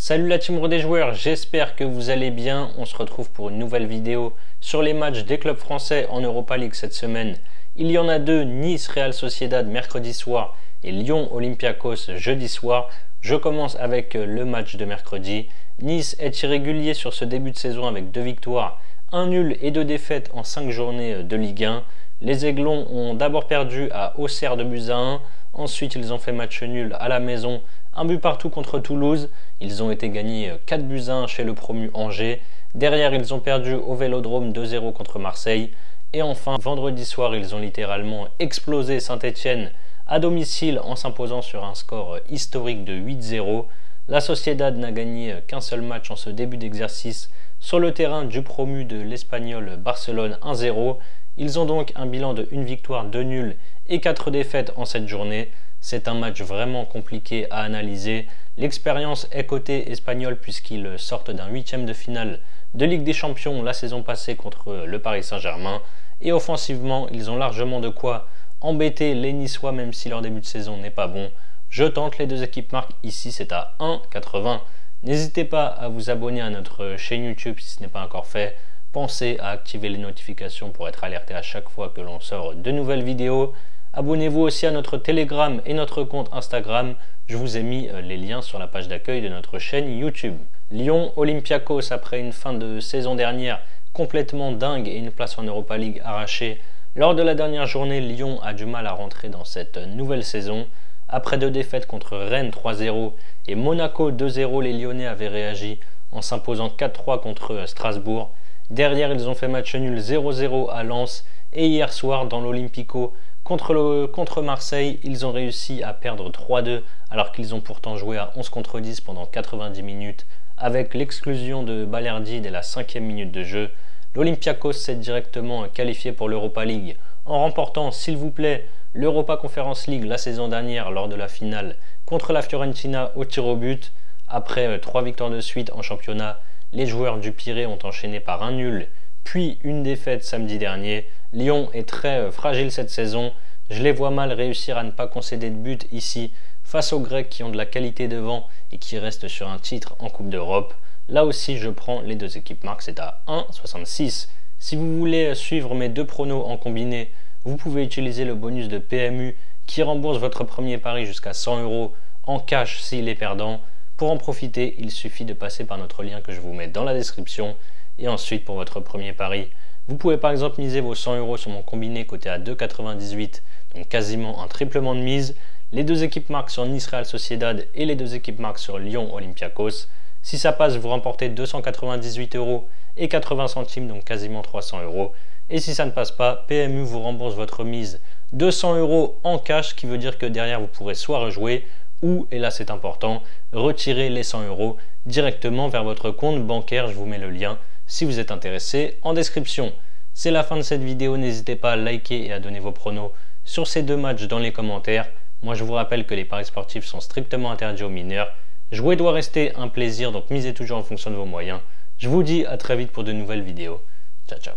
Salut la team des joueurs, j'espère que vous allez bien. On se retrouve pour une nouvelle vidéo sur les matchs des clubs français en Europa League cette semaine. Il y en a deux, Nice Real Sociedad mercredi soir et Lyon Olympiakos jeudi soir. Je commence avec le match de mercredi. Nice est irrégulier sur ce début de saison avec 2 victoires, 1 nul et 2 défaites en 5 journées de Ligue 1. Les Aiglons ont d'abord perdu à Auxerre de buts à 1. Ensuite, ils ont fait match nul à la maison, 1 but partout contre Toulouse. Ils ont été gagnés 4 buts à 1 chez le promu Angers. Derrière, ils ont perdu au Vélodrome 2-0 contre Marseille. Et enfin, vendredi soir, ils ont littéralement explosé Saint-Etienne à domicile en s'imposant sur un score historique de 8-0. La Sociedad n'a gagné qu'un seul match en ce début d'exercice sur le terrain du promu de l'Espagnol Barcelone 1-0. Ils ont donc un bilan de 1 victoire, 2 nuls et 4 défaites en cette journée. C'est un match vraiment compliqué à analyser. L'expérience est côté espagnol puisqu'ils sortent d'un 8e de finale de Ligue des Champions la saison passée contre le Paris Saint-Germain. Et offensivement, ils ont largement de quoi embêter les Niçois même si leur début de saison n'est pas bon. Je tente, les deux équipes marquent, ici c'est à 1,80. N'hésitez pas à vous abonner à notre chaîne YouTube si ce n'est pas encore fait. Pensez à activer les notifications pour être alerté à chaque fois que l'on sort de nouvelles vidéos. Abonnez-vous aussi à notre Telegram et notre compte Instagram. Je vous ai mis les liens sur la page d'accueil de notre chaîne YouTube. Lyon Olympiakos, après une fin de saison dernière complètement dingue et une place en Europa League arrachée. Lors de la dernière journée, Lyon a du mal à rentrer dans cette nouvelle saison. Après 2 défaites contre Rennes 3-0 et Monaco 2-0, les Lyonnais avaient réagi en s'imposant 4-3 contre Strasbourg. Derrière, ils ont fait match nul 0-0 à Lens et hier soir dans l'Olympico contre Marseille, ils ont réussi à perdre 3-2 alors qu'ils ont pourtant joué à 11 contre 10 pendant 90 minutes avec l'exclusion de Balerdi dès la 5e minute de jeu. L'Olympiakos s'est directement qualifié pour l'Europa League en remportant, s'il vous plaît, l'Europa Conference League la saison dernière lors de la finale contre la Fiorentina au tir au but. Après 3 victoires de suite en championnat, les joueurs du Pirée ont enchaîné par un nul, puis une défaite samedi dernier. Lyon est très fragile cette saison. Je les vois mal réussir à ne pas concéder de but ici face aux Grecs qui ont de la qualité devant et qui restent sur un titre en Coupe d'Europe. Là aussi, je prends les deux équipes marques, c'est à 1,66. Si vous voulez suivre mes deux pronos en combiné, vous pouvez utiliser le bonus de PMU qui rembourse votre premier pari jusqu'à 100 € en cash s'il est perdant. Pour en profiter, il suffit de passer par notre lien que je vous mets dans la description. Et ensuite, pour votre premier pari, vous pouvez par exemple miser vos 100 € sur mon combiné coté à 2,98, donc quasiment un triplement de mise. Les deux équipes marquent sur Nice Real Sociedad et les deux équipes marquent sur Lyon Olympiakos. Si ça passe, vous remportez 298 € et 80 centimes, donc quasiment 300 €. Et si ça ne passe pas, PMU vous rembourse votre mise 200 € en cash, ce qui veut dire que derrière vous pourrez soit rejouer ou, et là c'est important, retirer les 100 € directement vers votre compte bancaire. Je vous mets le lien si vous êtes intéressé en description. C'est la fin de cette vidéo, n'hésitez pas à liker et à donner vos pronos sur ces deux matchs dans les commentaires. Moi je vous rappelle que les paris sportifs sont strictement interdits aux mineurs. Jouer doit rester un plaisir, donc misez toujours en fonction de vos moyens. Je vous dis à très vite pour de nouvelles vidéos. Ciao ciao.